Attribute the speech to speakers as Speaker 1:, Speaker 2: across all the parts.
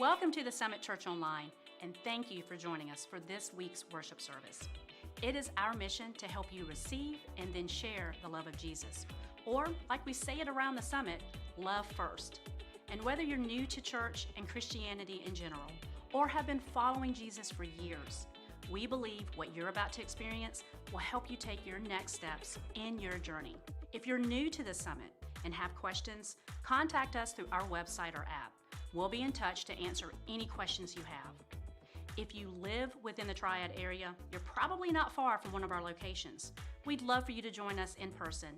Speaker 1: Welcome to the Summit Church Online, and thank you for joining us for this week's worship service. It is our mission to help you receive and then share the love of Jesus, or like we say it around the Summit, love first. And whether you're new to church and Christianity in general, or have been following Jesus for years, we believe what you're about to experience will help you take your next steps in your journey. If you're new to the Summit and have questions, contact us through our website or app. We'll be in touch to answer any questions you have. If you live within the Triad area, you're probably not far from one of our locations. We'd love for you to join us in person.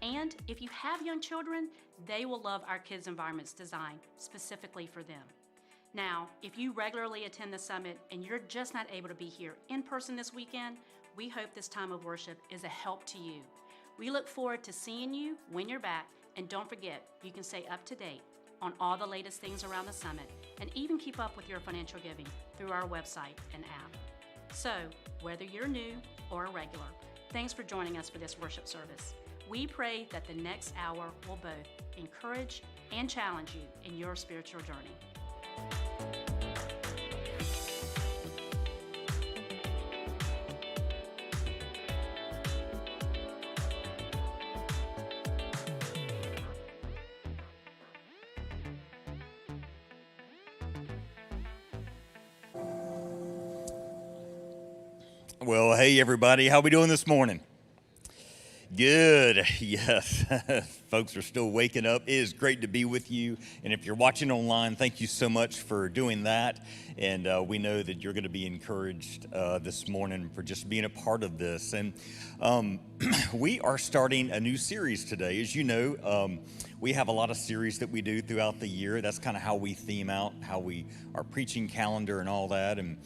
Speaker 1: And if you have young children, they will love our kids' environments designed specifically for them. Now, if you regularly attend the Summit and you're just not able to be here in person this weekend, we hope this time of worship is a help to you. We look forward to seeing you when you're back, and don't forget, you can stay up to date on all the latest things around the Summit and even keep up with your financial giving through our website and app. So, whether you're new or a regular, thanks for joining us for this worship service. We pray that the next hour will both encourage and challenge you in your spiritual journey.
Speaker 2: Well, hey everybody, how we doing this morning? Good, yes. Folks are still waking up. It is great to be with you. And if you're watching online, thank you so much for doing that. And we know that you're going to be encouraged this morning for just being a part of this. And we are starting a new series today. As you know, we have a lot of series that we do throughout the year. That's kind of how we theme out, how we our preaching calendar and all that. And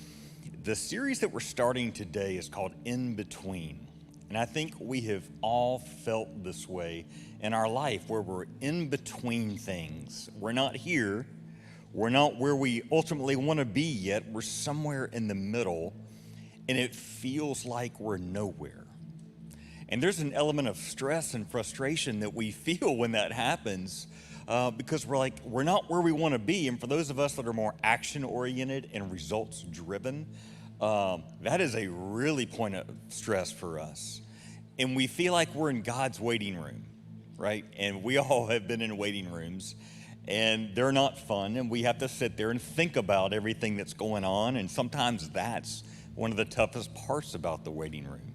Speaker 2: the series that we're starting today is called In Between. And I think we have all felt this way in our life, where we're in between things. We're not here. We're not where we ultimately want to be yet. We're somewhere in the middle, and it feels like we're nowhere. And there's an element of stress and frustration that we feel when that happens, because we're not where we want to be. And for those of us that are more action-oriented and results-driven, that is a really point of stress for us. And we feel like we're in God's waiting room, right? And we all have been in waiting rooms, and they're not fun, and we have to sit there and think about everything that's going on, and sometimes that's one of the toughest parts about the waiting room.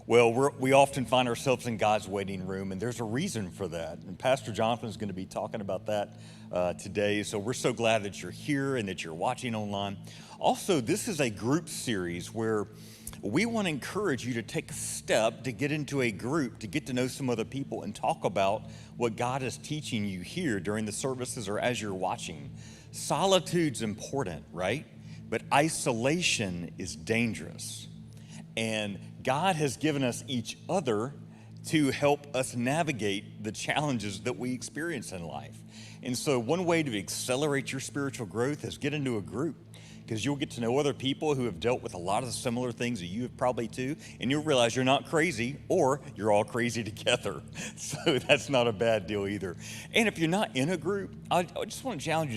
Speaker 2: Well, we often find ourselves in God's waiting room, and there's a reason for that. And Pastor Jonathan is going to be talking about that today. So we're so glad that you're here and that you're watching online. Also, this is a group series where we want to encourage you to take a step to get into a group, to get to know some other people and talk about what God is teaching you here during the services or as you're watching. Solitude's important, right? But isolation is dangerous. And God has given us each other to help us navigate the challenges that we experience in life. And so one way to accelerate your spiritual growth is get into a group, because you'll get to know other people who have dealt with a lot of the similar things that you have probably too, and you'll realize you're not crazy, or you're all crazy together. So that's not a bad deal either. And if you're not in a group, I just want to challenge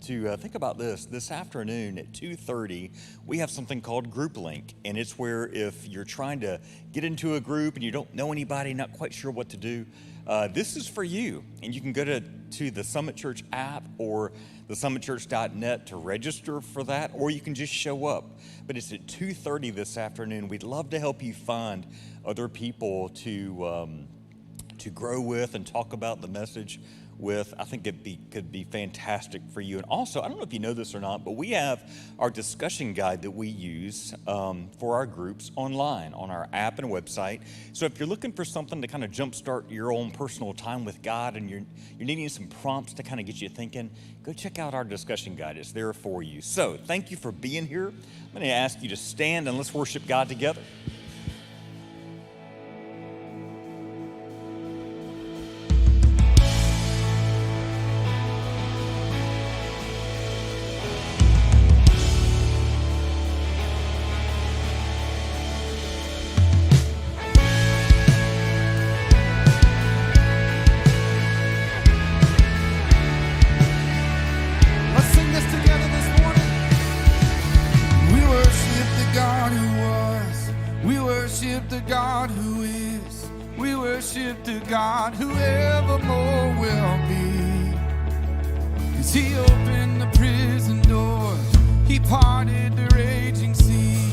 Speaker 2: you to think about this. This afternoon at 2:30, we have something called Group Link, and it's where if you're trying to get into a group and you don't know anybody, not quite sure what to do, this is for you. And you can go to the Summit Church app or thesummitchurch.net to register for that, or you can just show up. But it's at 2:30 this afternoon. We'd love to help you find other people to grow with and talk about the message with. I think it could be fantastic for you. And also, I don't know if you know this or not, but we have our discussion guide that we use for our groups online on our app and website. So if you're looking for something to kind of jumpstart your own personal time with God, and you're needing some prompts to kind of get you thinking, go check out our discussion guide. It's there for you. So thank you for being here. I'm going to ask you to stand and let's worship God together.
Speaker 3: Let's sing this together this morning. the God who is. We worship the God who evermore will be. 'Cause he opened the prison doors, he parted the raging sea.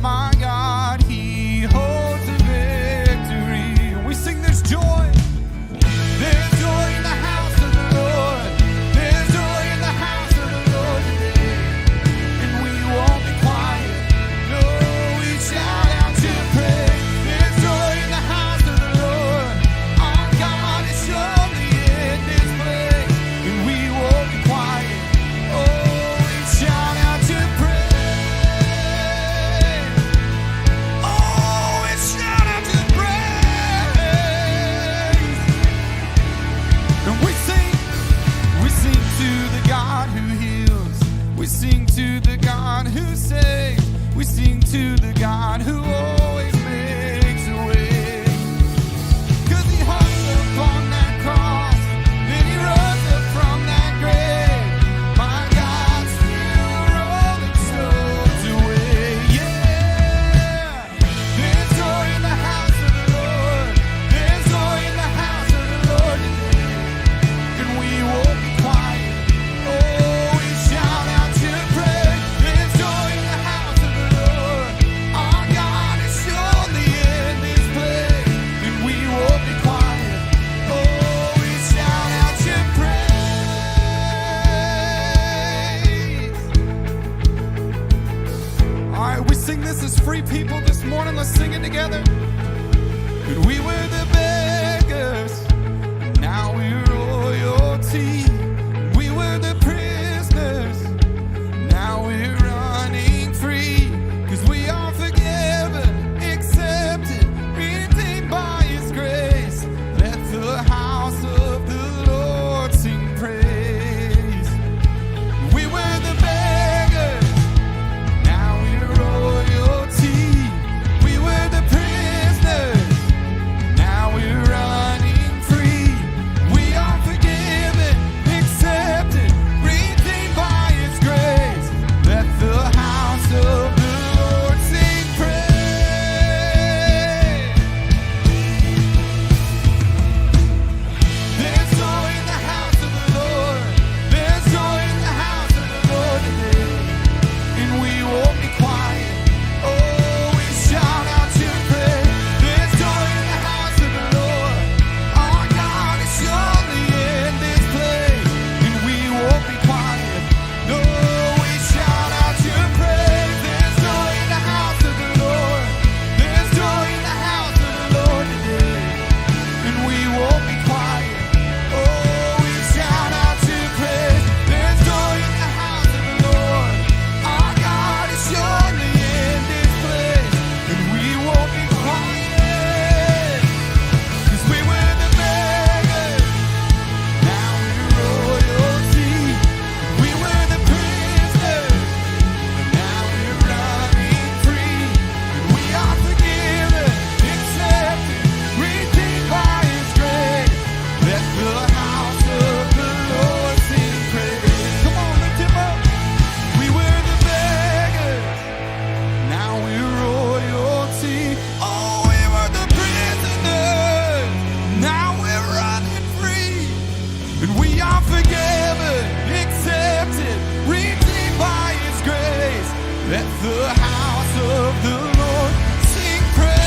Speaker 3: My God, he holds the victory. We sing there's joy. There's joy in the house of the Lord. There's joy in the house of the Lord today. And we won't be quiet. No, we shout out your praise. There's joy in the house of the Lord. Our God is surely in this place. And we won't be quiet. Oh, we shout out your praise. Oh, we shout out your praise. And we sing to the God who heals. We sing to the God who saves. We sing to the God who always makes a way. 'Cause he hung upon that cross, then he rose up from that grave. My God, still rolling stones away. Yeah, there's joy in the house of the Lord. There's joy in the house of the Lord today. And we won't be quiet. Oh, we shout out your praise. There's joy in the house of the Lord. Our God is surely in this place. And we won't be quiet. Oh, we shout out your praise. All right, we sing this as free people this morning. Let's sing it together. And we were the beggars, now we're royalty. We were the prisoners, now we're running free. 'Cause we are forgiven, accepted, redeemed by his grace. Let the house of the Lord sing praise. We were the beggars, now we're royalty. We were the prisoners, now we're running free. We are forgiven, accepted, redeemed by his grace. Let the house of the Lord sing praise. There's joy in the house of the Lord. There's joy in the house of the Lord today. And we won't be quiet. Oh, we shout out your praise. There's joy in the house of the Lord. Our God is surely in this place. And we won't be quiet. No, we shout out your praise. There's joy in the house of the Lord. There's joy in the house of the Lord today. And we won't be quiet. Oh, we shout out your praise. There's joy in the house of the Lord. Our God is surely in this place. And we won't be quiet. 'Cause we were the beggars, now we're royalty. We were the prisoners, now we're running free. And we are forgiven, accepted, redeemed by his grace. Let the house of the Lord sing praise. Come on, lift him up. We were the beggars, now we're royalty. Oh, we were the prisoners, now we're running free. And we are forgiven, accepted, redeemed by his grace. Let the house of the Lord sing praise.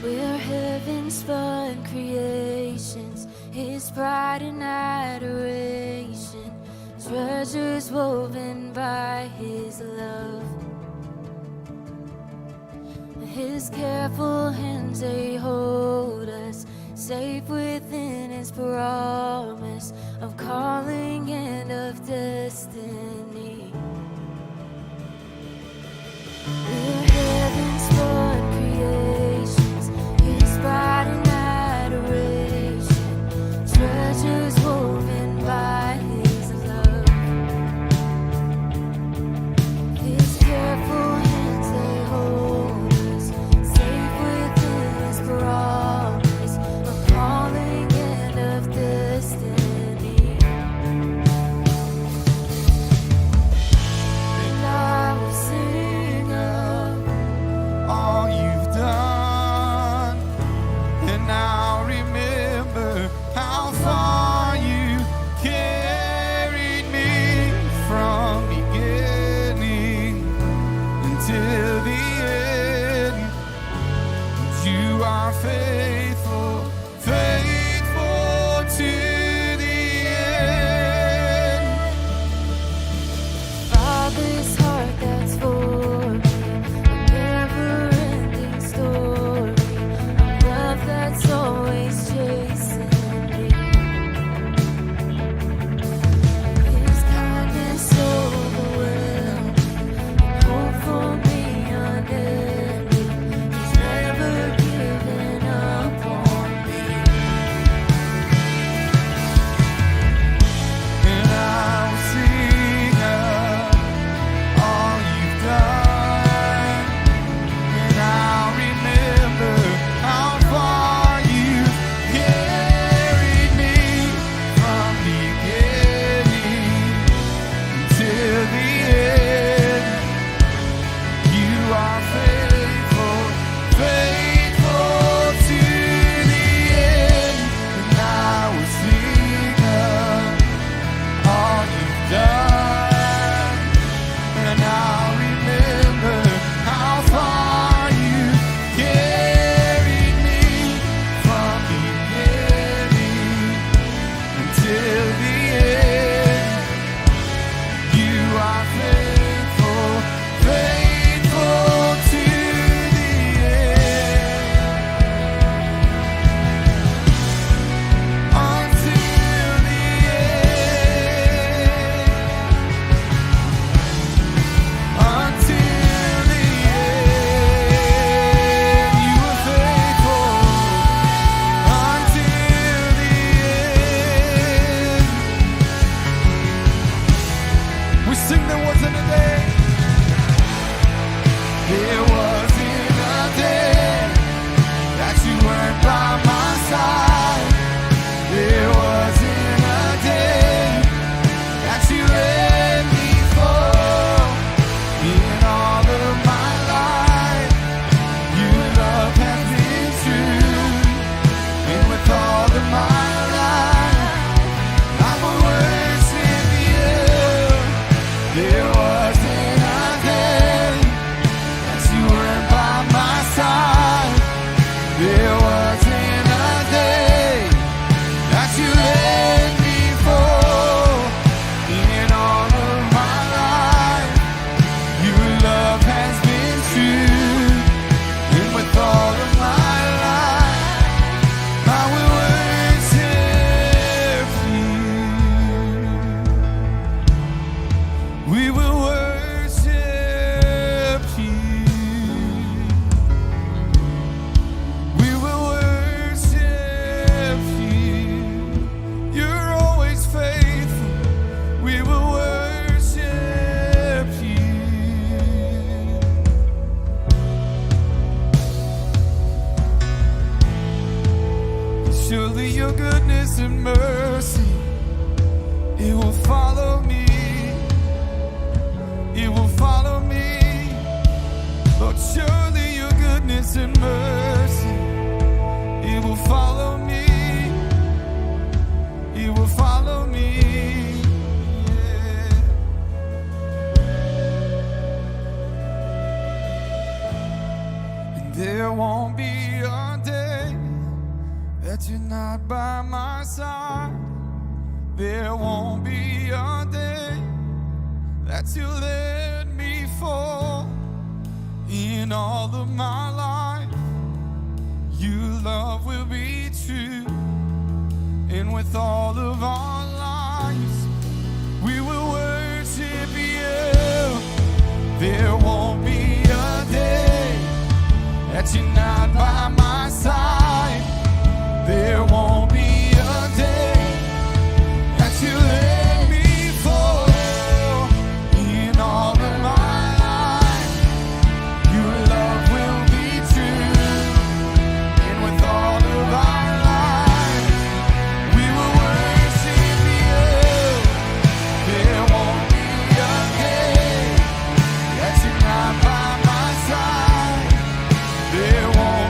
Speaker 4: We're heaven's fun creations, his pride and adoration, treasures woven by his love. His careful hands, they hold us safe within his promise of calling and of destiny. We're heaven's born creations, his pride and adoration, treasures woven by his love. His careful hands, they hold us safe within his promise of calling and of
Speaker 3: Surely your goodness and mercy, it will follow me. It will follow me. Lord, surely your goodness and mercy, it will follow me. It will follow me. Yeah. And there won't be a day that you're not by my side. There won't be a day that you let me fall. In all of my life, your love will be true. And with all of our lives, we will worship you. There won't be a day that you're not by my side. There won't be a day that you let me fall. In all of my life, your love will be true. And with all of our lives, we will worship you. There won't be a day that you're not by my side. There won't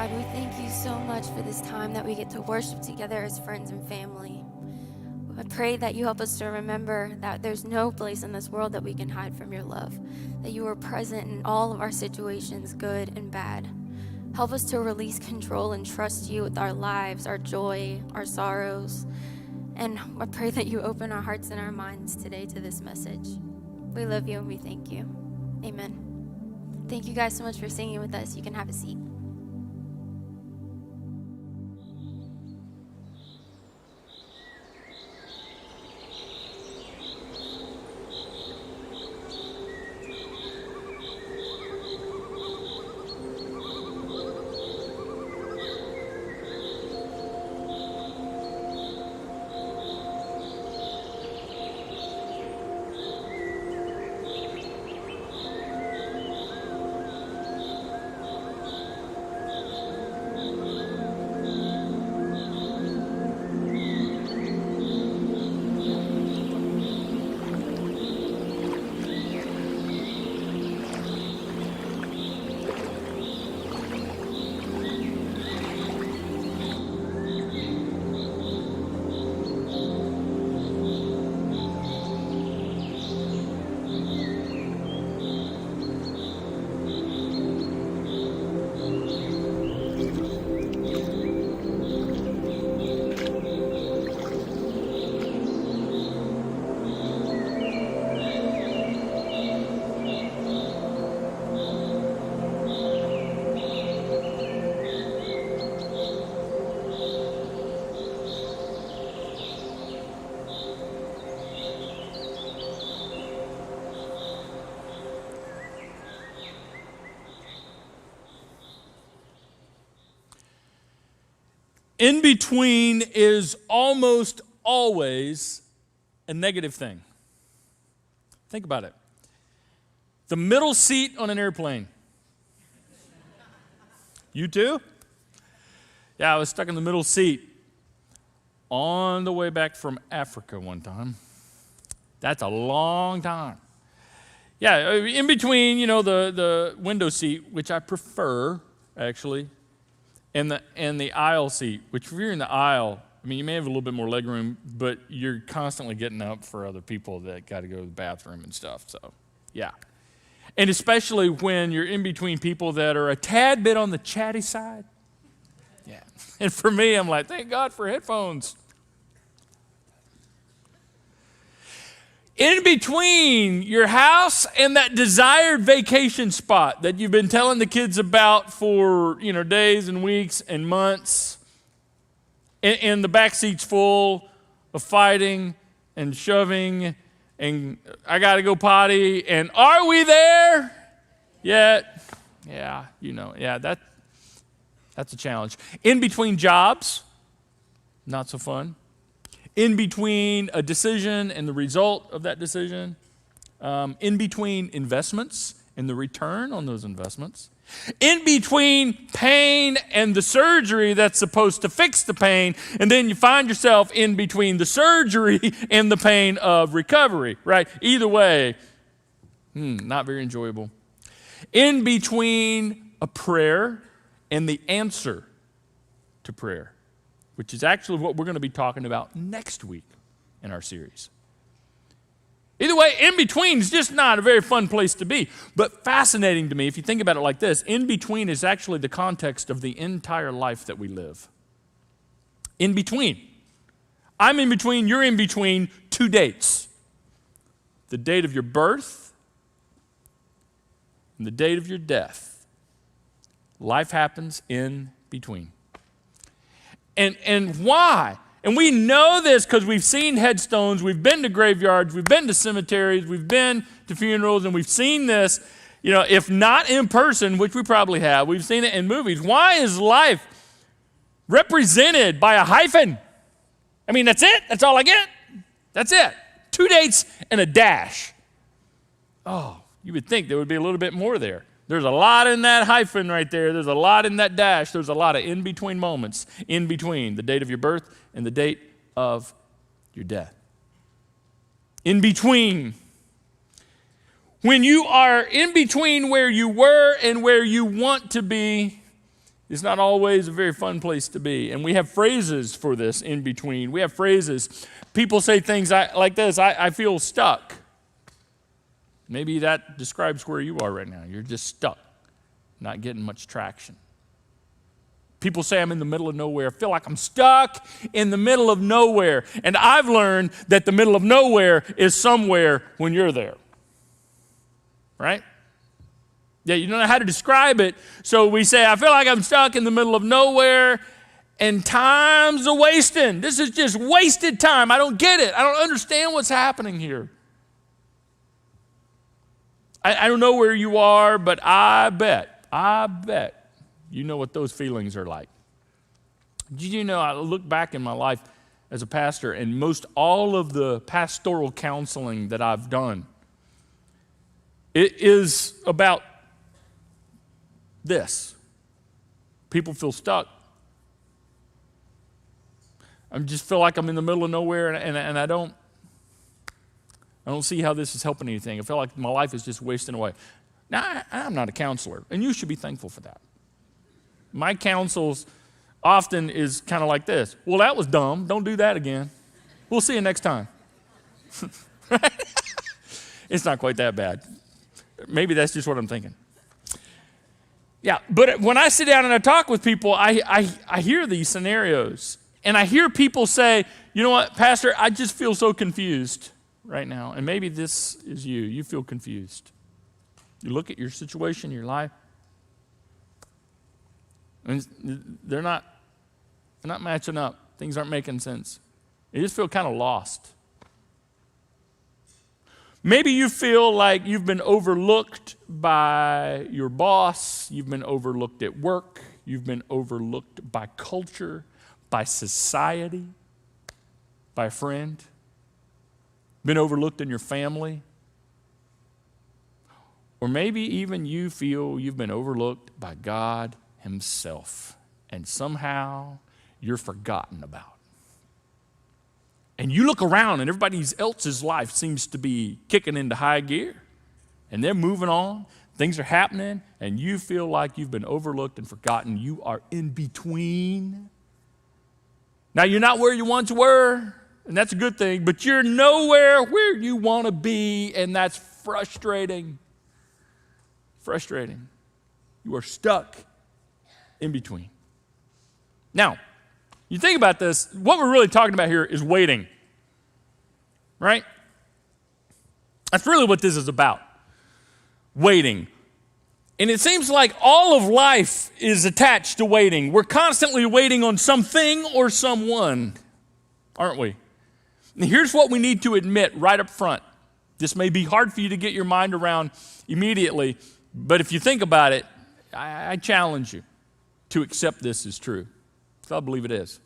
Speaker 4: God, we thank you so much for this time that we get to worship together as friends and family. I pray that you help us to remember that there's no place in this world that we can hide from your love, that you are present in all of our situations, good and bad. Help us to release control and trust you with our lives, our joy, our sorrows. And I pray that you open our hearts and our minds today to this message. We love you and we thank you. Amen. Thank you guys so much for singing with us. You can have a seat.
Speaker 5: In between is almost always a negative thing. Think about it. The middle seat on an airplane. You too? Yeah, I was stuck in the middle seat on the way back from Africa one time. That's a long time. Yeah, in between, the window seat, which I prefer, actually, and the aisle seat, which if you're in the aisle, you may have a little bit more leg room, but you're constantly getting up for other people that got to go to the bathroom and stuff. So, yeah. And especially when you're in between people that are a tad bit on the chatty side. Yeah. And for me, I'm like, thank God for headphones. In between your house and that desired vacation spot that you've been telling the kids about for, days and weeks and months, and the back seat's full of fighting and shoving, and I got to go potty, and are we there yet? Yeah, that's a challenge. In between jobs, not so fun. In between a decision and the result of that decision, in between investments and the return on those investments, in between pain and the surgery that's supposed to fix the pain, and then you find yourself in between the surgery and the pain of recovery, right? Either way, not very enjoyable. In between a prayer and the answer to prayer, which is actually what we're going to be talking about next week in our series. Either way, in between is just not a very fun place to be, but fascinating to me if you think about it like this. In between is actually the context of the entire life that we live. In between. I'm in between, you're in between two dates. The date of your birth and the date of your death. Life happens in between. And why? And we know this because we've seen headstones, we've been to graveyards, we've been to cemeteries, we've been to funerals, and we've seen this, if not in person, which we probably have, we've seen it in movies. Why is life represented by a hyphen? That's it? That's all I get? That's it. 2 dates and a dash. Oh, you would think there would be a little bit more there. There's a lot in that hyphen right there. There's a lot in that dash. There's a lot of in-between moments, in between the date of your birth and the date of your death. In between. When you are in between where you were and where you want to be, It's not always a very fun place to be. And we have phrases for this in between. We have phrases. People say things like this, I feel stuck. Maybe that describes where you are right now. You're just stuck, not getting much traction. People say I'm in the middle of nowhere. I feel like I'm stuck in the middle of nowhere. And I've learned that the middle of nowhere is somewhere when you're there. Right? Yeah, you don't know how to describe it. So we say, I feel like I'm stuck in the middle of nowhere and time's a wasting. This is just wasted time. I don't get it. I don't understand what's happening here. I don't know where you are, but I bet you know what those feelings are like. Did you know, I look back in my life as a pastor, and most all of the pastoral counseling that I've done, it is about this. People feel stuck. I just feel like I'm in the middle of nowhere, and I don't see how this is helping anything. I feel like my life is just wasting away. Now, I'm not a counselor, and you should be thankful for that. My counsels often is kind of like this. Well, that was dumb. Don't do that again. We'll see you next time. It's not quite that bad. Maybe that's just what I'm thinking. Yeah, but when I sit down and I talk with people, I hear these scenarios. And I hear people say, you know what, Pastor, I just feel so confused right now. And maybe this is you. You feel confused. You look at your situation, your life, and they're not matching up. Things aren't making sense. You just feel kind of lost. Maybe you feel like you've been overlooked by your boss. You've been overlooked at work. You've been overlooked by culture, by society, by a friend. Been overlooked in your family. Or maybe even you feel you've been overlooked by God Himself, and somehow you're forgotten about. And you look around and everybody else's life seems to be kicking into high gear, and they're moving on, things are happening, and you feel like you've been overlooked and forgotten. You are in between. Now, you're not where you once were, and that's a good thing, but you're nowhere where you want to be, and that's frustrating. Frustrating. You are stuck in between. Now, you think about this, what we're really talking about here is waiting, right? That's really what this is about, waiting. And it seems like all of life is attached to waiting. We're constantly waiting on something or someone, aren't we? And here's what we need to admit right up front. This may be hard for you to get your mind around immediately, but if you think about it, I challenge you to accept this as true. So I believe it is.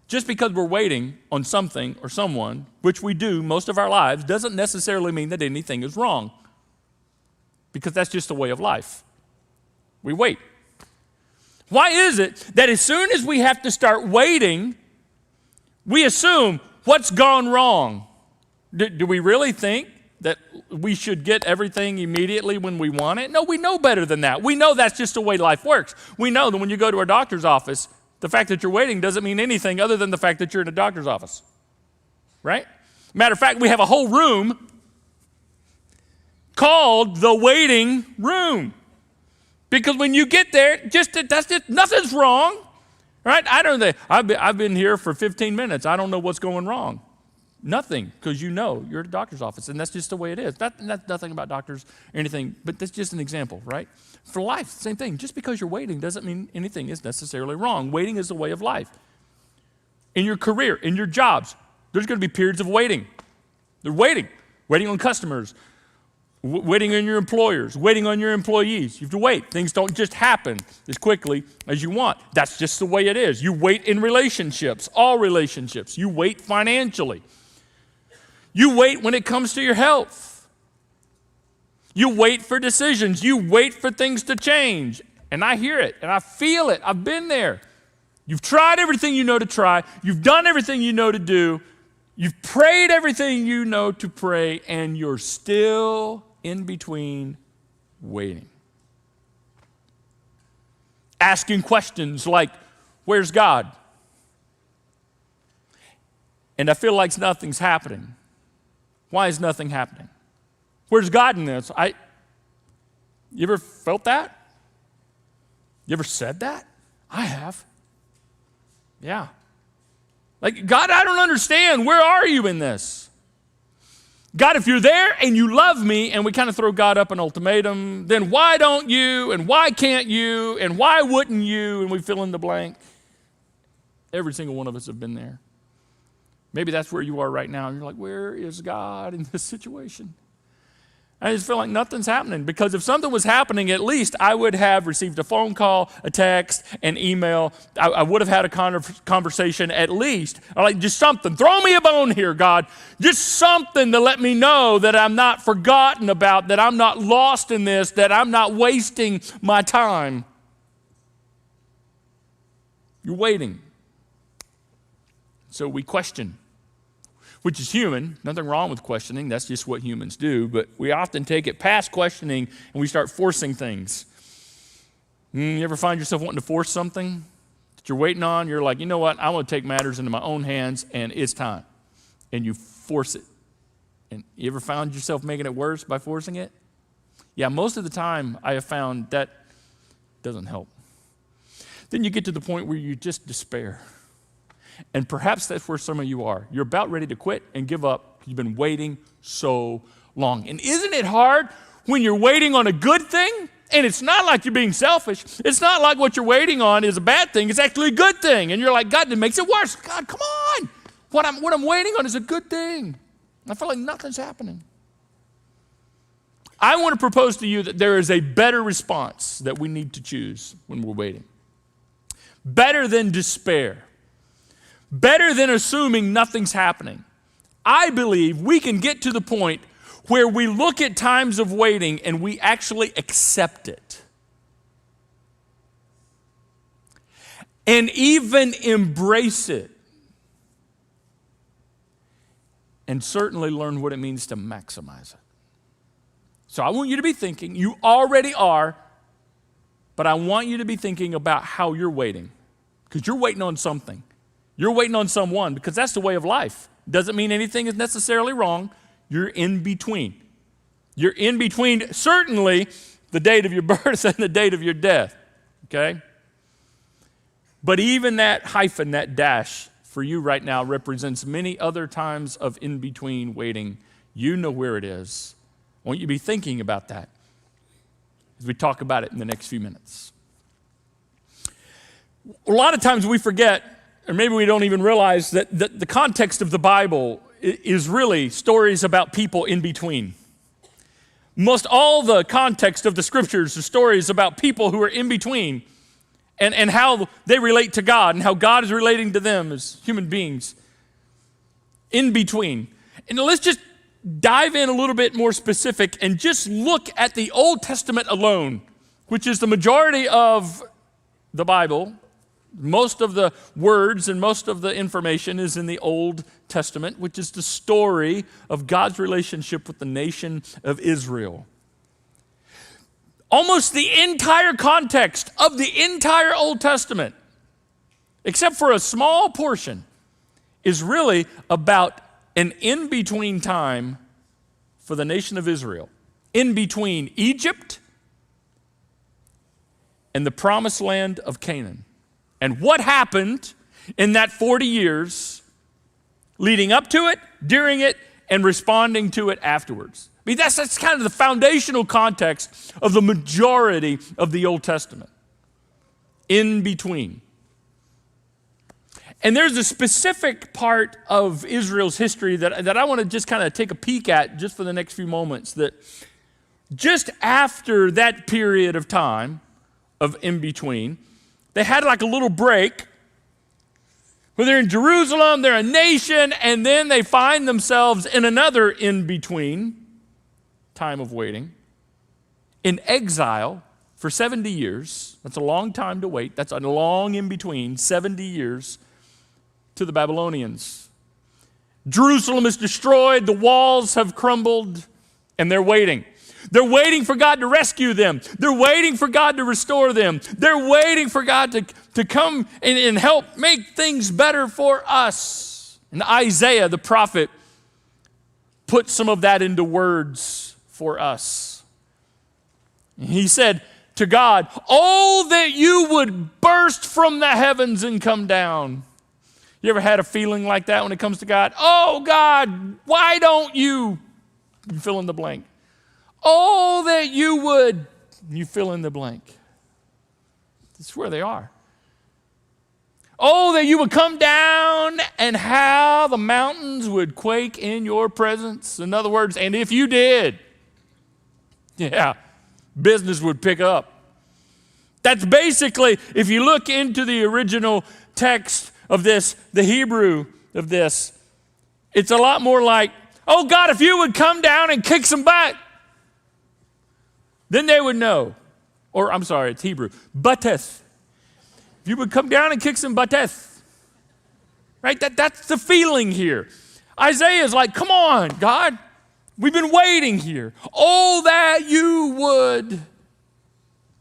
Speaker 5: Just because we're waiting on something or someone, which we do most of our lives, doesn't necessarily mean that anything is wrong. Because that's just a way of life. We wait. Why is it that as soon as we have to start waiting, we assume what's gone wrong? Do we really think that we should get everything immediately when we want it? No, we know better than that. We know that's just the way life works. We know that when you go to a doctor's office, the fact that you're waiting doesn't mean anything other than the fact that you're in a doctor's office, right? Matter of fact, we have a whole room called the waiting room. Because when you get there, nothing's wrong, right? I've been here for 15 minutes. I don't know what's going wrong. Nothing, because you're at a doctor's office, and that's just the way it is. That's nothing about doctors or anything, but that's just an example, right? For life, same thing. Just because you're waiting doesn't mean anything is necessarily wrong. Waiting is the way of life. In your career, in your jobs, there's going to be periods of waiting. They're waiting on customers, waiting on your employers, waiting on your employees. You have to wait. Things don't just happen as quickly as you want. That's just the way it is. You wait in relationships, all relationships. You wait financially. You wait when it comes to your health. You wait for decisions. You wait for things to change. And I hear it, and I feel it. I've been there. You've tried everything you know to try. You've done everything you know to do. You've prayed everything you know to pray, and you're still in between waiting. asking questions like, where's God? And I feel like nothing's happening. Why is nothing happening? Where's God in this? You ever felt that? You ever said that? I have. Yeah. Like, God, I don't understand. Where are you in this? God, if you're there and you love me, and we kind of throw God up an ultimatum, then why don't you, and why can't you, and why wouldn't you, and we fill in the blank. Every single one of us have been there. Maybe that's where you are right now. And you're like, where is God in this situation? I just feel like nothing's happening, because if something was happening, at least I would have received a phone call, a text, an email. I would have had a conversation at least, or like just something. Throw me a bone here, God. Just something to let me know that I'm not forgotten about, that I'm not lost in this, that I'm not wasting my time. You're waiting. So we question, which is human. Nothing wrong with questioning. That's just what humans do. But we often take it past questioning and we start forcing things. You ever find yourself wanting to force something that you're waiting on? You're like, you know what? I want to take matters into my own hands, and it's time. And you force it. And you ever found yourself making it worse by forcing it? Yeah, most of the time I have found that doesn't help. Then you get to the point where you just despair. And perhaps that's where some of you are. You're about ready to quit and give up. You've been waiting so long. And isn't it hard when you're waiting on a good thing? And it's not like you're being selfish. It's not like what you're waiting on is a bad thing. It's actually a good thing. And you're like, God, it makes it worse. God, come on. What I'm waiting on is a good thing. I feel like nothing's happening. I want to propose to you that there is a better response that we need to choose when we're waiting. Better than despair. Better than assuming nothing's happening. I believe we can get to the point where we look at times of waiting and we actually accept it. And even embrace it. And certainly learn what it means to maximize it. So I want you to be thinking, you already are, but I want you to be thinking about how you're waiting. Because you're waiting on something. You're waiting on someone, because that's the way of life. Doesn't mean anything is necessarily wrong. You're in between. You're in between, certainly, the date of your birth and the date of your death, okay? But even that hyphen, that dash, for you right now represents many other times of in-between waiting. You know where it is. I want you to be thinking about that as we talk about it in the next few minutes. A lot of times we forget, or maybe we don't even realize that the context of the Bible is really stories about people in between. Most all the context of the scriptures are stories about people who are in between and how they relate to God and how God is relating to them as human beings. In between. And let's just dive in a little bit more specific and just look at the Old Testament alone, which is the majority of the Bible. Most of the words and most of the information is in the Old Testament, which is the story of God's relationship with the nation of Israel. Almost the entire context of the entire Old Testament, except for a small portion, is really about an in-between time for the nation of Israel. In between Egypt and the promised land of Canaan. And what happened in that 40 years leading up to it, during it, and responding to it afterwards. I mean, that's kind of the foundational context of the majority of the Old Testament. In between. And there's a specific part of Israel's history that I want to just kind of take a peek at just for the next few moments, that just after that period of time of in between, they had like a little break where they're in Jerusalem, they're a nation, and then they find themselves in another in-between time of waiting, in exile for 70 years. That's a long time to wait. That's a long in-between, 70 years to the Babylonians. Jerusalem is destroyed, the walls have crumbled, and they're waiting. They're waiting for God to rescue them. They're waiting for God to restore them. They're waiting for God to come and help make things better for us. And Isaiah, the prophet, put some of that into words for us. He said to God, "Oh, that you would burst from the heavens and come down." You ever had a feeling like that when it comes to God? Oh, God, why don't you fill in the blank? Oh, that you would, you fill in the blank. That's where they are. Oh, that you would come down and how the mountains would quake in your presence. In other words, and if you did, yeah, business would pick up. That's basically, if you look into the original text of this, the Hebrew of this, it's a lot more like, oh God, if you would come down and kick some butt, then they would know. Or I'm sorry, it's Hebrew, butteth. If you would come down and kick some butteth. Right? That's the feeling here. Isaiah is like, come on, God. We've been waiting here. Oh, that you would.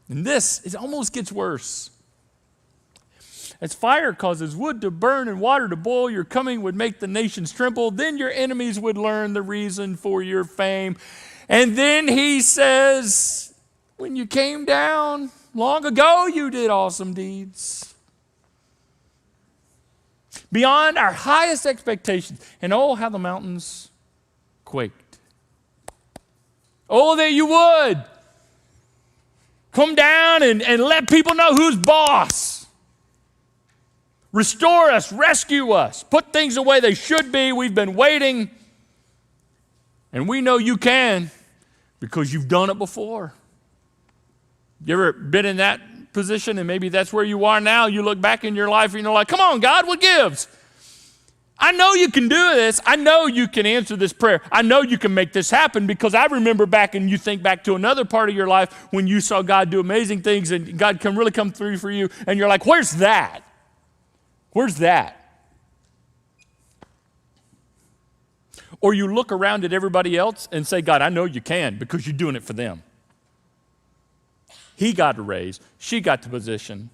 Speaker 5: And this, it almost gets worse. As fire causes wood to burn and water to boil, your coming would make the nations tremble. Then your enemies would learn the reason for your fame. And then he says, when you came down long ago, you did awesome deeds. Beyond our highest expectations. And oh, how the mountains quaked. Oh, that you would come down and let people know who's boss. Restore us, rescue us, put things the way they should be. We've been waiting, and we know you can because you've done it before. You ever been in that position, and maybe that's where you are now? You look back in your life, and you're like, come on, God, what gives? I know you can do this. I know you can answer this prayer. I know you can make this happen because I remember back, and you think back to another part of your life when you saw God do amazing things, and God can really come through for you, and you're like, where's that? Where's that? Or you look around at everybody else and say, God, I know you can because you're doing it for them. He got a raise. She got the position.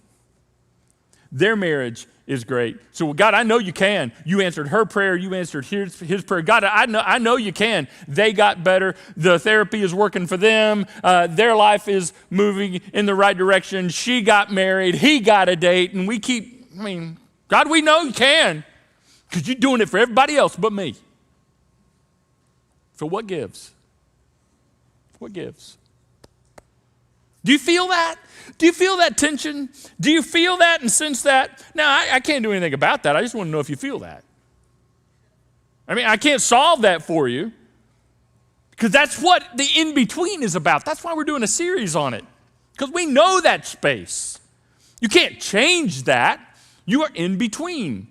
Speaker 5: Their marriage is great. So, God, I know you can. You answered her prayer. You answered his prayer. God, I know you can. They got better. The therapy is working for them. Their life is moving in the right direction. She got married. He got a date. And we keep, God, we know you can because you're doing it for everybody else but me. For what gives? What gives? Do you feel that? Do you feel that tension? Do you feel that and sense that? Now, I can't do anything about that. I just want to know if you feel that. I can't solve that for you because that's what the in-between is about. That's why we're doing a series on it because we know that space. You can't change that. You are in between.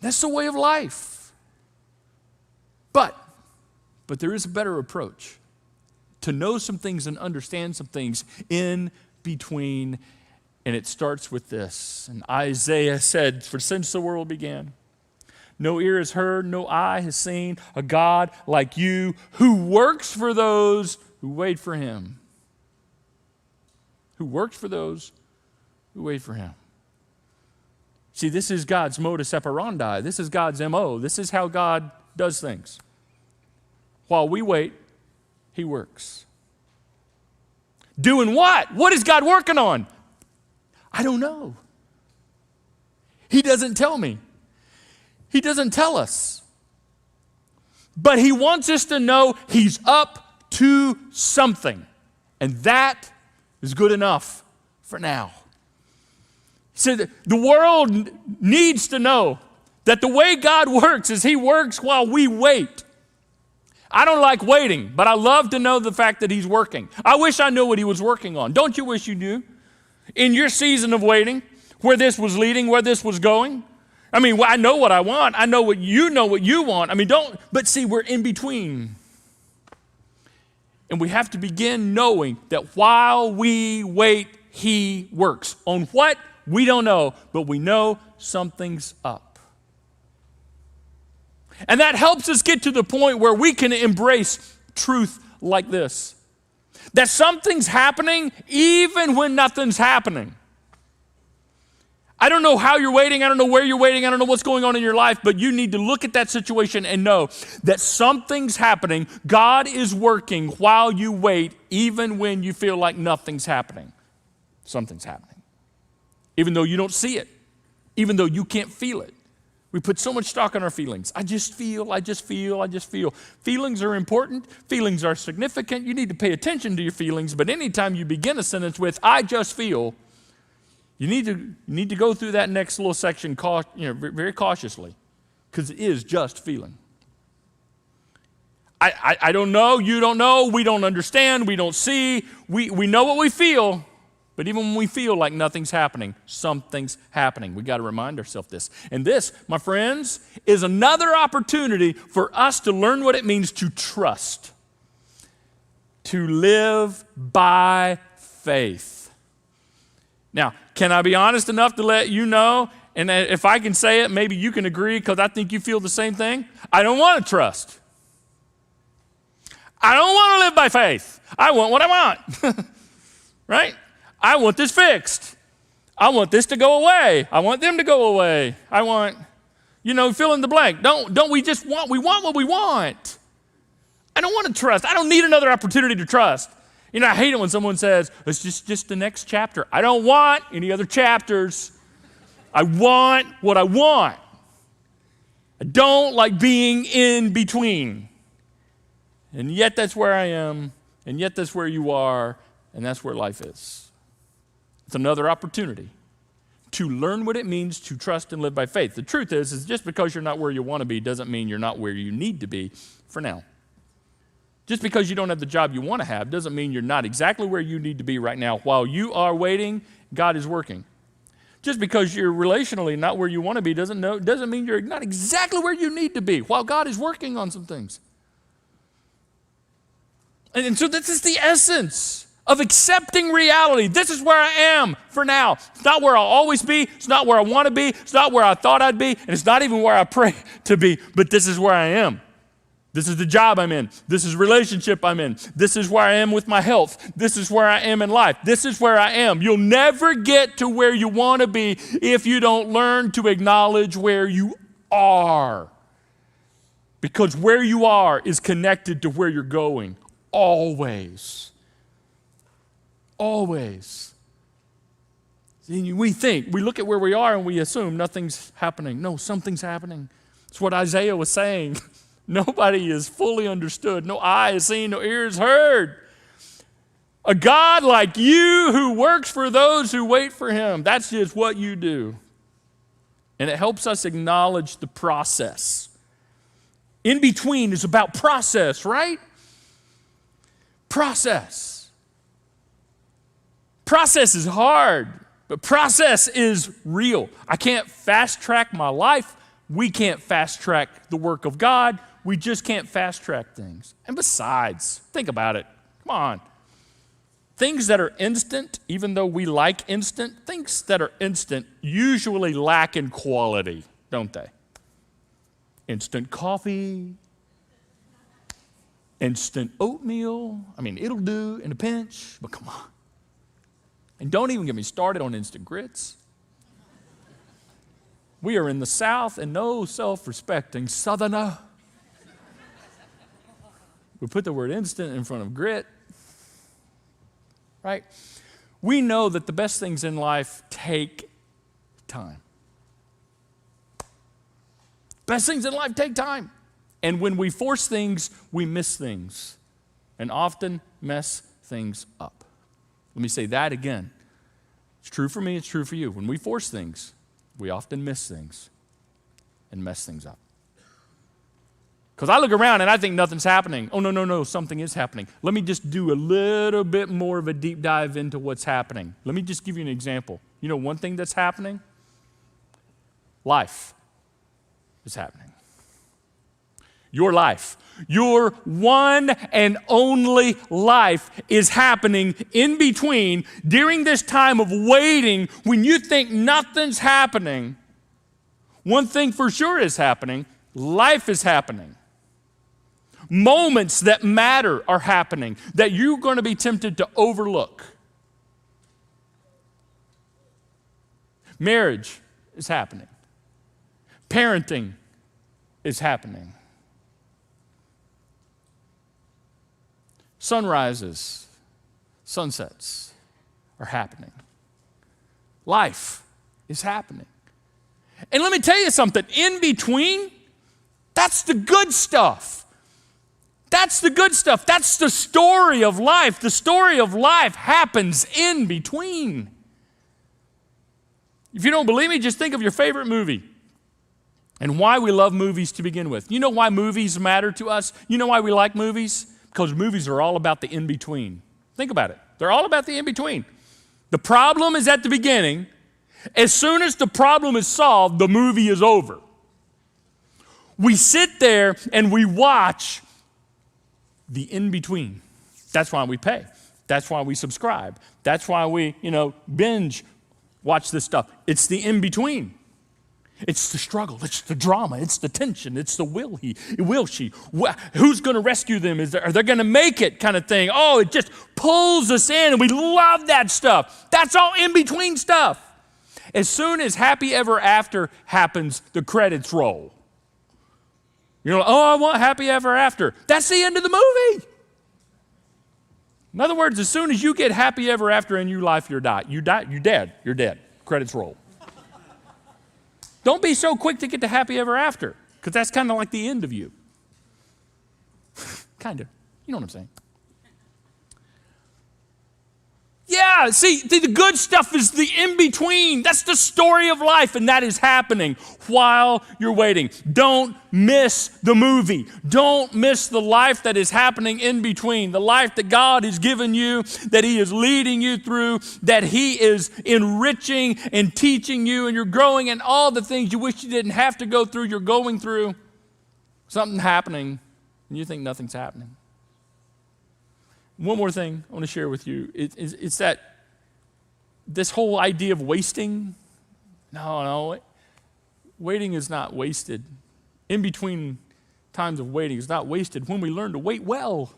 Speaker 5: That's the way of life. But there is a better approach. To know some things and understand some things in between. And it starts with this. And Isaiah said, for since the world began, no ear has heard, no eye has seen a God like you who works for those who wait for him. Who works for those who wait for him. See, this is God's modus operandi. This is God's MO. This is how God does things. While we wait, he works. Doing what? What is God working on? I don't know. He doesn't tell me. He doesn't tell us. But he wants us to know he's up to something. And that is good enough for now. He said the world needs to know that the way God works is he works while we wait. I don't like waiting, but I love to know the fact that he's working. I wish I knew what he was working on. Don't you wish you knew? In your season of waiting, where this was leading, where this was going. I know what I want. I know what you want. But see, we're in between. And we have to begin knowing that while we wait, he works. On what? We don't know, but we know something's up. And that helps us get to the point where we can embrace truth like this, that something's happening even when nothing's happening. I don't know how you're waiting. I don't know where you're waiting. I don't know what's going on in your life, but you need to look at that situation and know that something's happening. God is working while you wait, even when you feel like nothing's happening. Something's happening. Even though you don't see it, even though you can't feel it. We put so much stock on our feelings. I just feel. Feelings are important. Feelings are significant. You need to pay attention to your feelings, but anytime you begin a sentence with, I just feel, you need to go through that next little section very cautiously, because it is just feeling. I don't know, you don't know, we don't understand, we don't see, we know what we feel, but even when we feel like nothing's happening, something's happening. We got to remind ourselves this. And this, my friends, is another opportunity for us to learn what it means to trust, to live by faith. Now, can I be honest enough to let you know, and if I can say it, maybe you can agree because I think you feel the same thing? I don't want to trust. I don't want to live by faith. I want what I want, right? I want this fixed. I want this to go away. I want them to go away. I want, fill in the blank. Don't we just want what we want. I don't want to trust. I don't need another opportunity to trust. I hate it when someone says, it's just the next chapter. I don't want any other chapters. I want what I want. I don't like being in between. And yet that's where I am, and yet that's where you are, and that's where life is. It's another opportunity to learn what it means to trust and live by faith. The truth is just because you're not where you want to be doesn't mean you're not where you need to be for now. Just because you don't have the job you want to have doesn't mean you're not exactly where you need to be right now. While you are waiting, God is working. Just because you're relationally not where you want to be doesn't mean you're not exactly where you need to be while God is working on some things. And so this is the essence of accepting reality. This is where I am for now. It's not where I'll always be. It's not where I want to be. It's not where I thought I'd be. And it's not even where I pray to be. But this is where I am. This is the job I'm in. This is the relationship I'm in. This is where I am with my health. This is where I am in life. This is where I am. You'll never get to where you want to be if you don't learn to acknowledge where you are. Because where you are is connected to where you're going. Always. Always. See, we look at where we are and we assume nothing's happening. No, something's happening. It's what Isaiah was saying. Nobody is fully understood. No eye has seen, no ear has heard. A God like you who works for those who wait for him. That's just what you do. And it helps us acknowledge the process. In between is about process, right? Process. Process is hard, but process is real. I can't fast track my life. We can't fast track the work of God. We just can't fast track things. And besides, think about it. Come on. Things that are instant, even though we like instant, things that are instant usually lack in quality, don't they? Instant coffee, instant oatmeal. It'll do in a pinch, but come on. And don't even get me started on instant grits. We are in the South, and no self-respecting Southerner we put the word instant in front of grit, right? We know that the best things in life take time. Best things in life take time. And when we force things, we miss things and often mess things up. Let me say that again. It's true for me, it's true for you. When we force things, we often miss things and mess things up. Because I look around and I think nothing's happening. Oh, no, something is happening. Let me just do a little bit more of a deep dive into what's happening. Let me just give you an example. You know one thing that's happening? Life is happening. Your life, your one and only life is happening in between during this time of waiting when you think nothing's happening. One thing for sure is happening. Life is happening. moments that matter are happening that you're going to be tempted to overlook. Marriage is happening. Parenting is happening. Sunrises, sunsets are happening. Life is happening. And let me tell you something, in between, that's the good stuff. That's the good stuff. That's the story of life. The story of life happens in between. If you don't believe me, just think of your favorite movie and why we love movies to begin with. You know why movies matter to us? You know why we like movies? Because movies are all about the in-between. Think about it. They're all about the in-between. The problem is at the beginning. As soon as the problem is solved, the movie is over. We sit there and we watch the in-between. That's why we pay. That's why we subscribe. That's why we, binge watch this stuff. It's the in-between. It's the struggle. It's the drama. It's the tension. It's the will she. Who's going to rescue them? Are they going to make it kind of thing? Oh, it just pulls us in, and we love that stuff. That's all in-between stuff. As soon as Happy Ever After happens, the credits roll. You're like, oh, I want Happy Ever After. That's the end of the movie. In other words, as soon as you get Happy Ever After in your life, you're dead. Credits roll. Don't be so quick to get to Happy Ever After, because that's kind of like the end of you. Kind of. You know what I'm saying? Yeah, see, the good stuff is the in-between. That's the story of life, and that is happening while you're waiting. Don't miss the movie. Don't miss the life that is happening in between, the life that God has given you, that He is leading you through, that He is enriching and teaching you, and you're growing in all the things you wish you didn't have to go through, you're going through. Something happening, and you think nothing's happening. One more thing I want to share with you. It's that this whole idea of wasting. No. Waiting is not wasted. In between times of waiting is not wasted when we learn to wait well.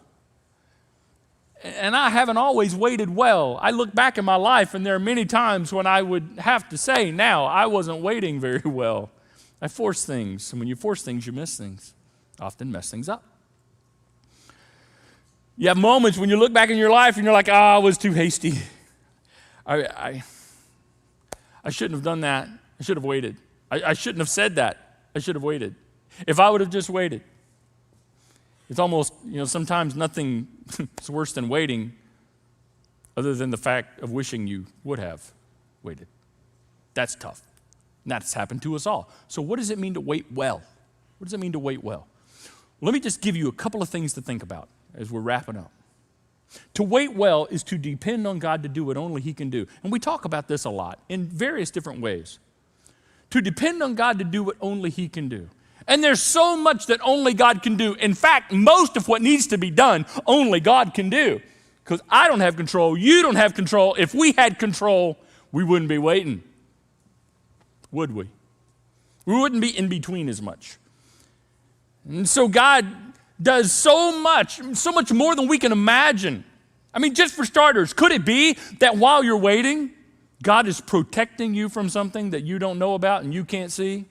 Speaker 5: And I haven't always waited well. I look back in my life, and there are many times when I would have to say, now, I wasn't waiting very well. I forced things. And when you force things, you miss things. Often mess things up. You have moments when you look back in your life and you're like, I was too hasty. I shouldn't have done that. I should have waited. I shouldn't have said that. I should have waited. If I would have just waited. It's almost, sometimes nothing is worse than waiting other than the fact of wishing you would have waited. That's tough. And that's happened to us all. So what does it mean to wait well? What does it mean to wait well? Let me just give you a couple of things to think about as we're wrapping up. To wait well is to depend on God to do what only He can do. And we talk about this a lot in various different ways. To depend on God to do what only He can do. And there's so much that only God can do. In fact, most of what needs to be done, only God can do. Because I don't have control, you don't have control. If we had control, we wouldn't be waiting. Would we? We wouldn't be in between as much. And so God does so much more than we can imagine. I mean, just for starters, could it be that while you're waiting, God is protecting you from something that you don't know about and you can't see?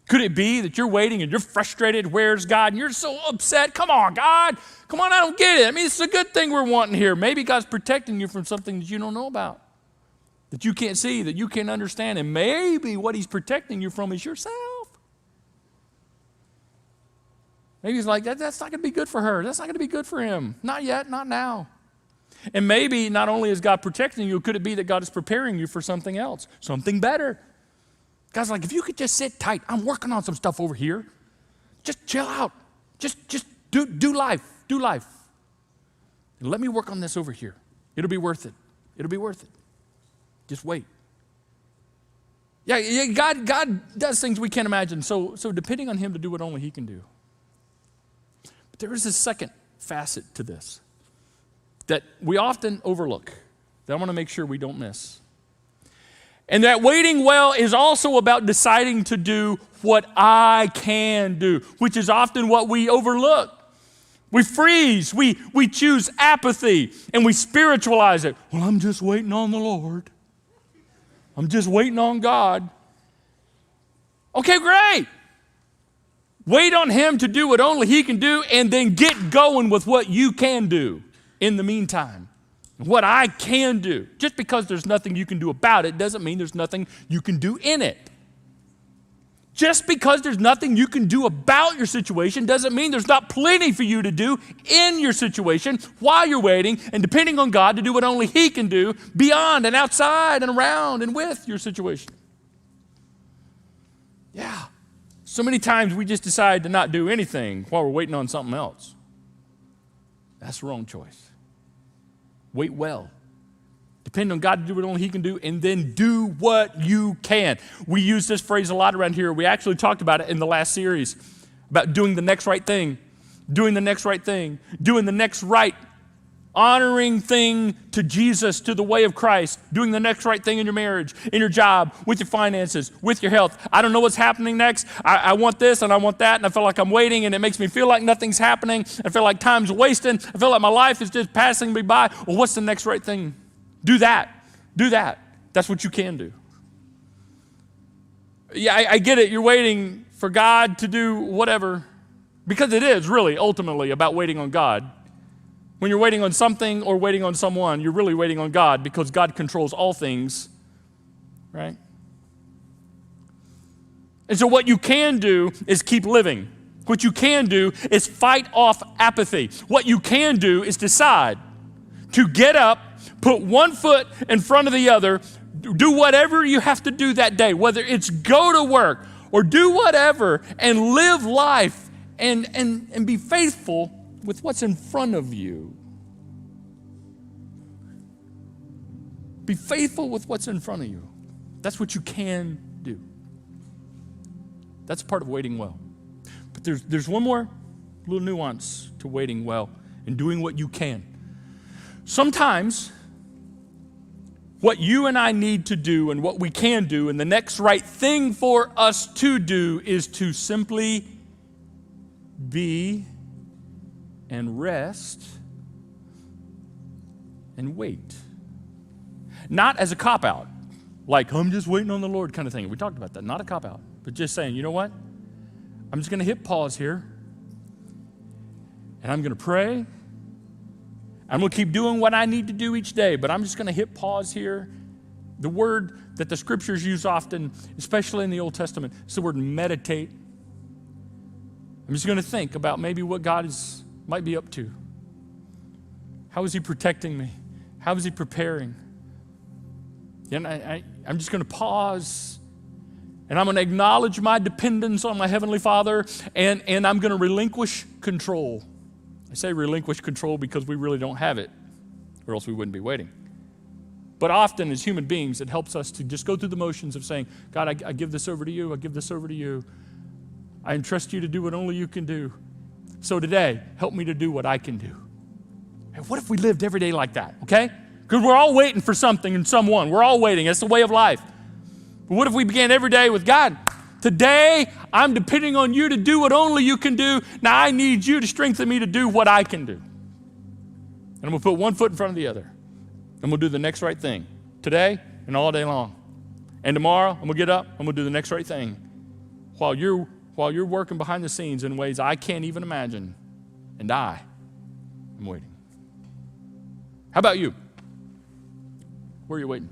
Speaker 5: Could it be that you're waiting and you're frustrated, where's God? And you're so upset, come on, God. Come on, I don't get it. I mean, it's a good thing we're wanting here. Maybe God's protecting you from something that you don't know about, that you can't see, that you can't understand. And maybe what He's protecting you from is yourself. Maybe He's like, that's not going to be good for her. That's not going to be good for him. Not yet, not now. And maybe not only is God protecting you, could it be that God is preparing you for something else, something better? God's like, if you could just sit tight, I'm working on some stuff over here. Just chill out. Just do life. Do life. And let me work on this over here. It'll be worth it. It'll be worth it. Just wait. Yeah, God does things we can't imagine. So depending on Him to do what only He can do. There is a second facet to this that we often overlook, that I want to make sure we don't miss. And that waiting well is also about deciding to do what I can do, which is often what we overlook. We freeze. We choose apathy, and we spiritualize it. Well, I'm just waiting on the Lord. I'm just waiting on God. Okay, great. Wait on him to do what only he can do, and then get going with what you can do in the meantime. What I can do. Just because there's nothing you can do about it doesn't mean there's nothing you can do in it. Just because there's nothing you can do about your situation doesn't mean there's not plenty for you to do in your situation while you're waiting and depending on God to do what only he can do beyond and outside and around and with your situation. Yeah. So many times we just decide to not do anything while we're waiting on something else. That's the wrong choice. Wait well. Depend on God to do what only he can do, and then do what you can. We use this phrase a lot around here. We actually talked about it in the last series about doing the next right thing, doing the next right thing, doing the next right, honoring thing to Jesus, to the way of Christ, doing the next right thing in your marriage, in your job, with your finances, with your health. I don't know what's happening next. I want this and I want that, and I feel like I'm waiting, and it makes me feel like nothing's happening. I feel like time's wasting. I feel like my life is just passing me by. Well, what's the next right thing? Do that. Do that. That's what you can do. Yeah, I get it. You're waiting for God to do whatever, because it is really ultimately about waiting on God. When you're waiting on something or waiting on someone, you're really waiting on God because God controls all things, right? And so what you can do is keep living. What you can do is fight off apathy. What you can do is decide to get up, put one foot in front of the other, do whatever you have to do that day, whether it's go to work or do whatever, and live life and be faithful with what's in front of you. Be faithful with what's in front of you. That's what you can do. That's part of waiting well. But there's one more little nuance to waiting well and doing what you can. Sometimes what you and I need to do and what we can do and the next right thing for us to do is to simply be and rest and wait. Not as a cop-out, like I'm just waiting on the Lord kind of thing. We talked about that, not a cop-out, but just saying, you know what? I'm just going to hit pause here, and I'm going to pray. I'm going to keep doing what I need to do each day, but I'm just going to hit pause here. The word that the scriptures use often, especially in the Old Testament, is the word meditate. I'm just going to think about maybe what God might be up to. How is he protecting me? How is he preparing? And I'm just going to pause, and I'm going to acknowledge my dependence on my Heavenly Father, and I'm going to relinquish control. I say relinquish control because we really don't have it, or else we wouldn't be waiting. But often as human beings, it helps us to just go through the motions of saying, God, I give this over to you. I give this over to you. I entrust you to do what only you can do. So today, help me to do what I can do. And what if we lived every day like that, okay? Because we're all waiting for something and someone. We're all waiting. That's the way of life. But what if we began every day with, God, today I'm depending on you to do what only you can do. Now I need you to strengthen me to do what I can do. And I'm going to put one foot in front of the other. And we'll do the next right thing today and all day long. And tomorrow I'm going to get up. I'm going to do the next right thing while you're working behind the scenes in ways I can't even imagine. And I am waiting. How about you? Where are you waiting?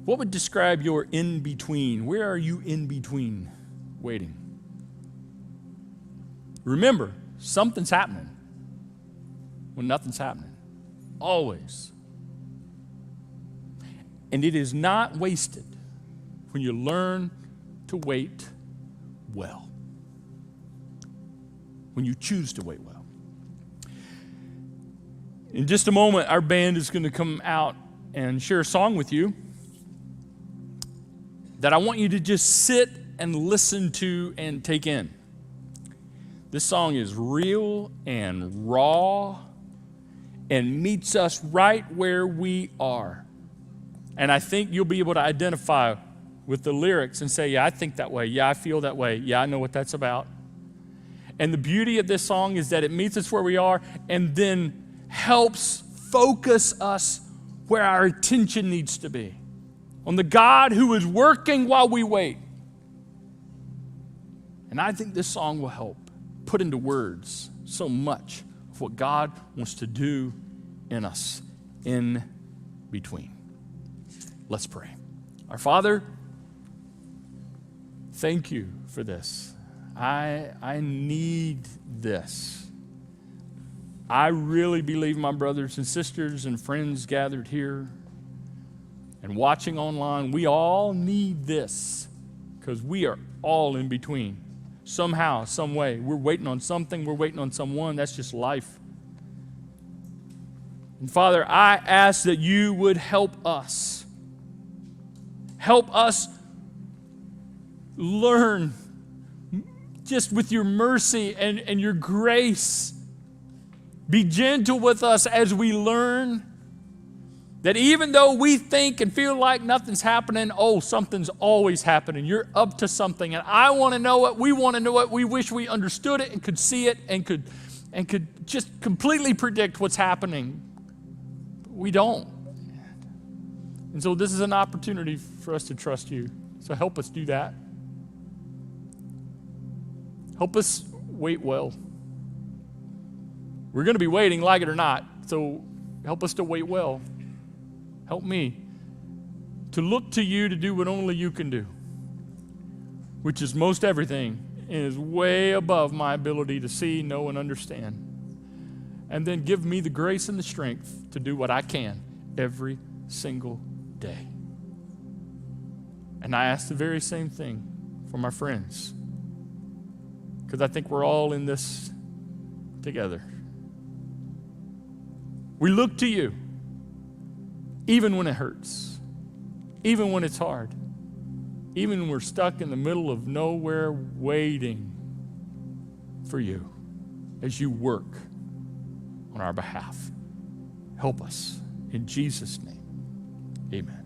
Speaker 5: What would describe your in-between? Where are you in between waiting? Remember, something's happening when nothing's happening. Always. And it is not wasted when you learn to wait well. When you choose to wait well. In just a moment, our band is going to come out and share a song with you that I want you to just sit and listen to and take in. This song is real and raw and meets us right where we are. And I think you'll be able to identify with the lyrics and say, yeah, I think that way. Yeah, I feel that way. Yeah, I know what that's about. And the beauty of this song is that it meets us where we are and then helps focus us where our attention needs to be, on the God who is working while we wait. And I think this song will help put into words so much of what God wants to do in us in between. Let's pray. Our Father, thank you for this. I need this. I really believe my brothers and sisters and friends gathered here and watching online, we all need this because we are all in between. Somehow, some way. We're waiting on something, we're waiting on someone. That's just life. And Father, I ask that you would help us. Help us learn just with your mercy and your grace. Be gentle with us as we learn that even though we think and feel like nothing's happening, something's always happening. You're up to something, and I want to know it. We want to know it. We wish we understood it and could see it and could just completely predict what's happening. We don't. And so this is an opportunity for us to trust you. So help us do that. Help us wait well. We're going to be waiting, like it or not, so help us to wait well. Help me to look to you to do what only you can do, which is most everything and is way above my ability to see, know, and understand. And then give me the grace and the strength to do what I can every single day. And I ask the very same thing for my friends, because I think we're all in this together. We look to you, even when it hurts, even when it's hard, even when we're stuck in the middle of nowhere waiting for you as you work on our behalf. Help us. In Jesus' name, amen.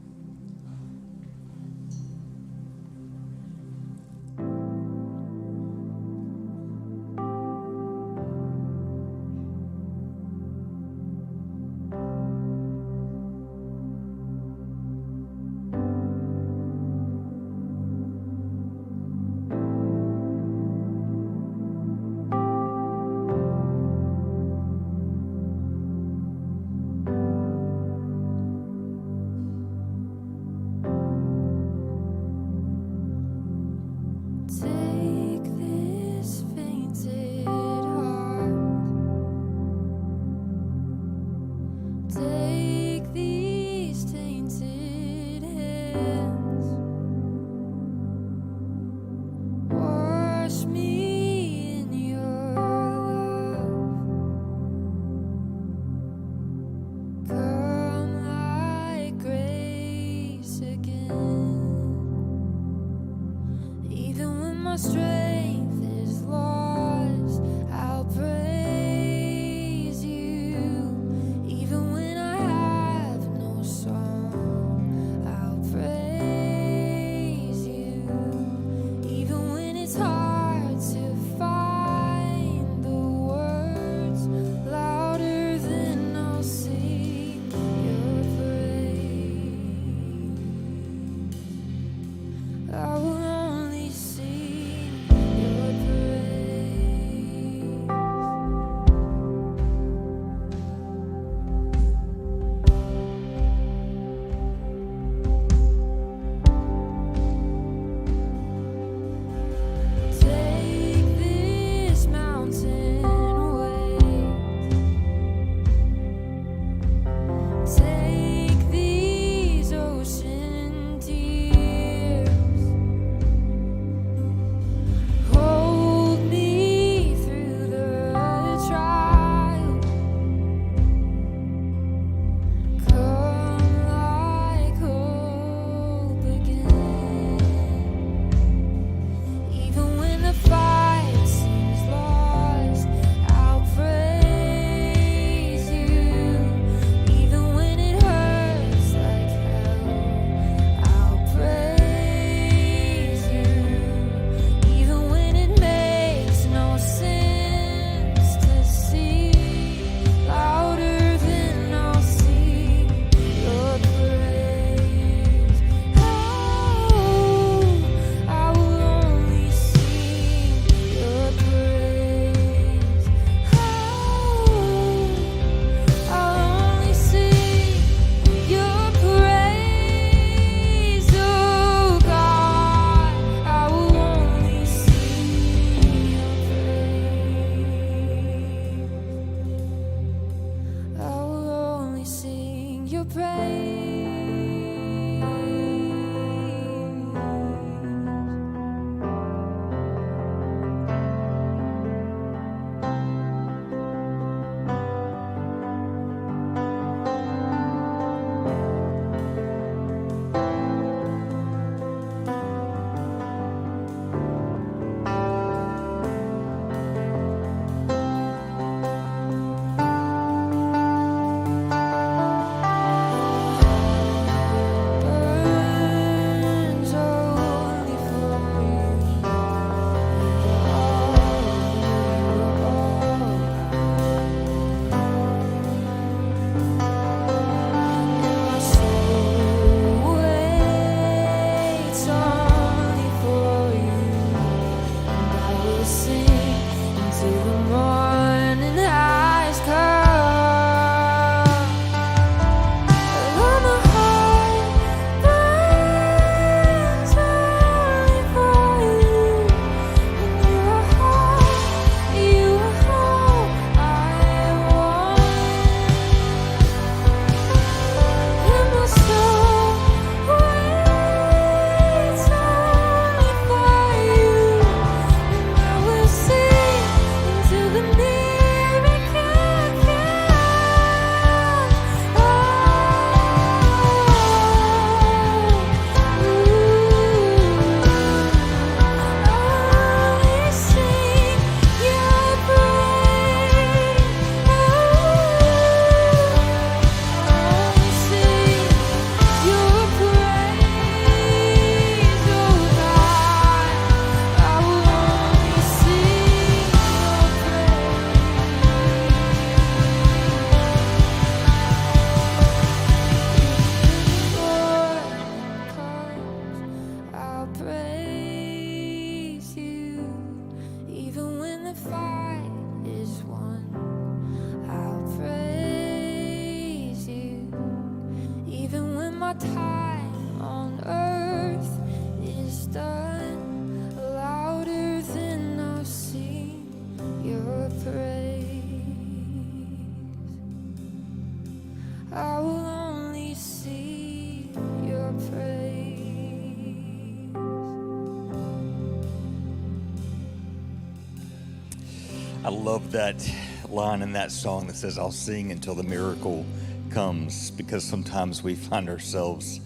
Speaker 2: I love that line in that song that says, I'll sing until the miracle comes, because sometimes we find ourselves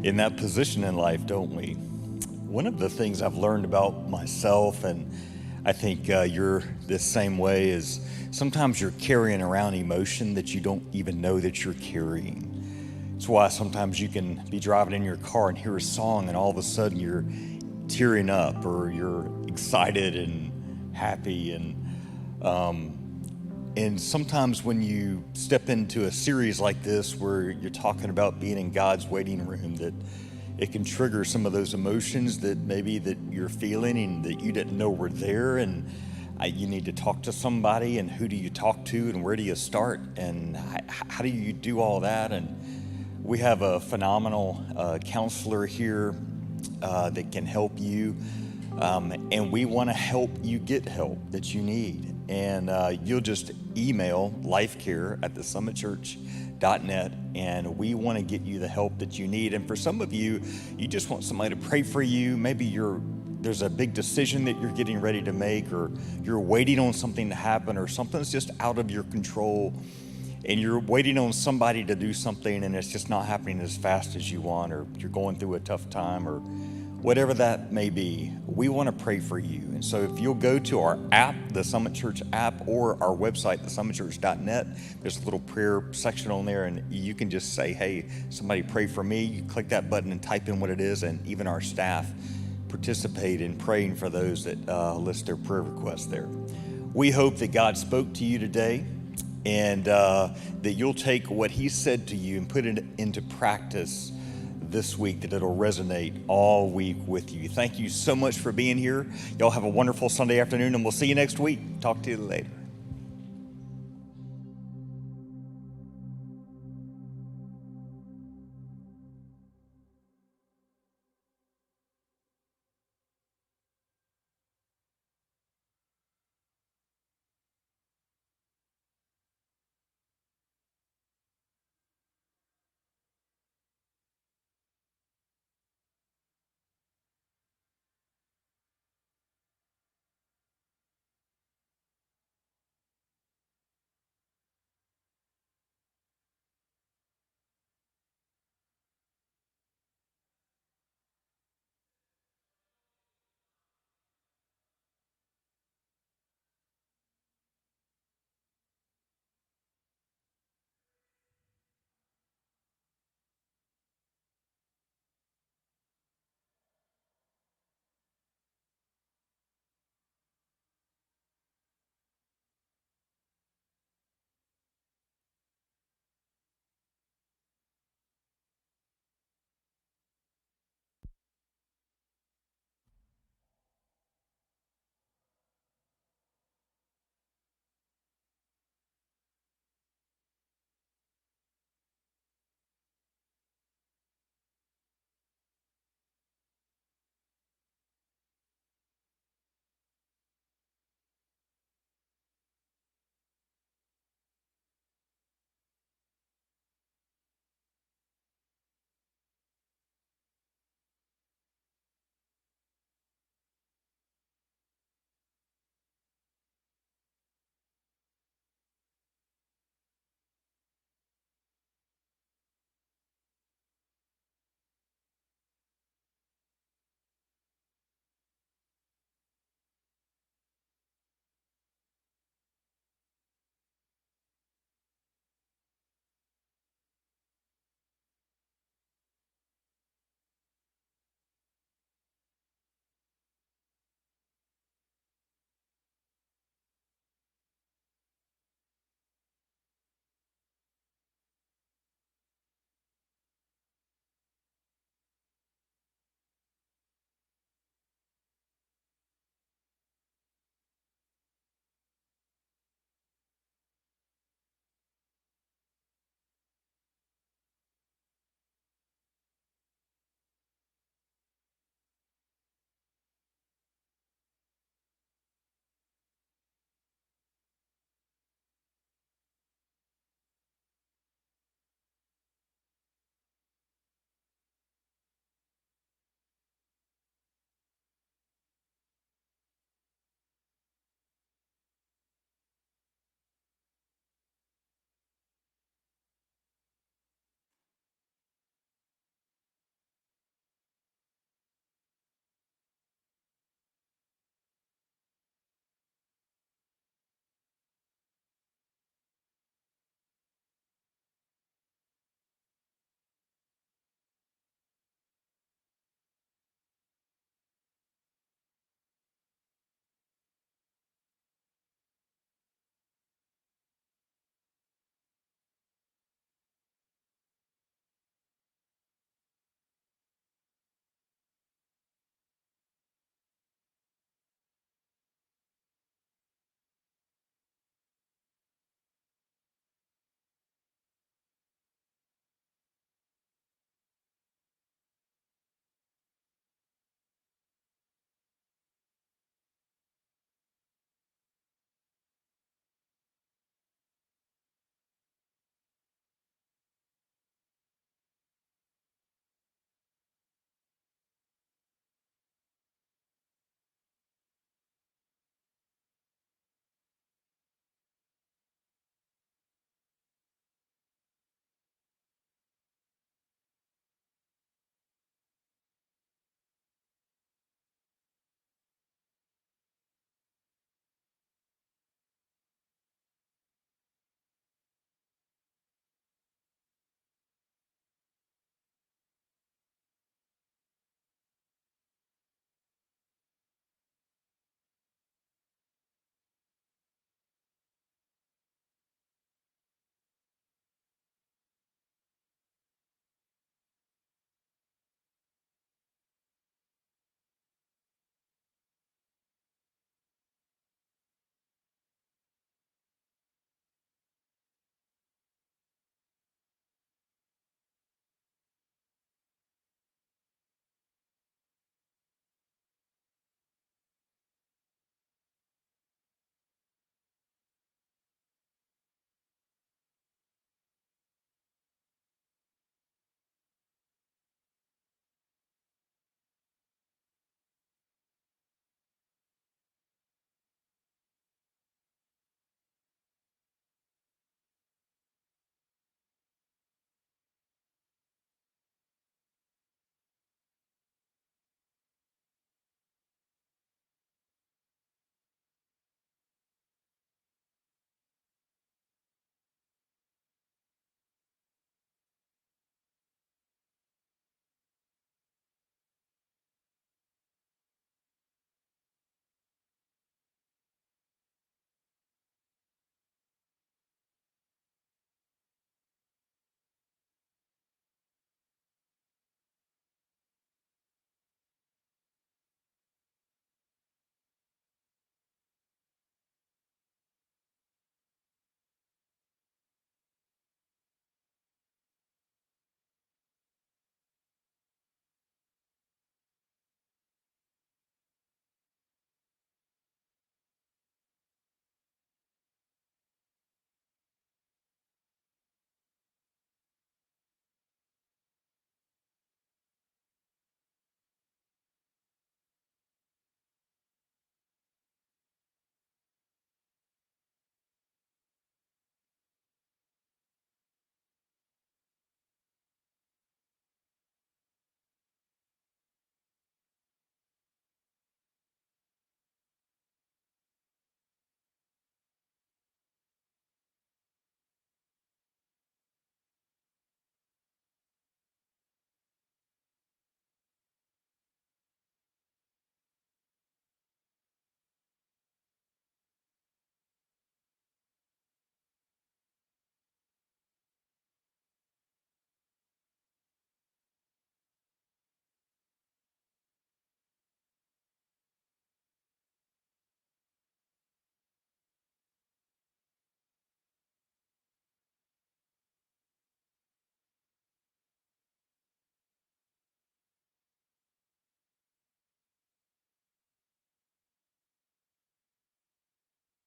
Speaker 2: in that position in life, don't we? One of the things I've learned about myself, and I think you're this same way, is sometimes you're carrying around emotion that you don't even know that you're carrying. It's why sometimes you can be driving in your car and hear a song and all of a sudden you're tearing up, or you're excited and happy. And sometimes when you step into a series like this where you're talking about being in God's waiting room, that it can trigger some of those emotions that maybe that you're feeling and that you didn't know were there. And you need to talk to somebody, and who do you talk to, and where do you start, and how do you do all that? And we have a phenomenal counselor here that can help you. And we want to help you get help that you need. And you'll just email lifecare@thesummitchurch.net, and we want to get you the help that you need. And for some of you, you just want somebody to pray for you. Maybe there's a big decision that you're getting ready to make, or you're waiting on something to happen, or something's just out of your control, and you're waiting on somebody to do something and it's just not happening as fast as you want, or you're going through a tough time, or whatever that may be. We want to pray for you. And so if you'll go to our app, the Summit Church app, or our website, thesummitchurch.net, there's a little prayer section on there, and you can just say, hey, somebody pray for me. You click that button and type in what it is, and even our staff participate in praying for those that list their prayer requests there. We hope that God spoke to you today, and that you'll take what he said to you and put it into practice this week, that it'll resonate all week with you. Thank you so much for being here. Y'all have a wonderful Sunday afternoon, and we'll see you next week. Talk to you later.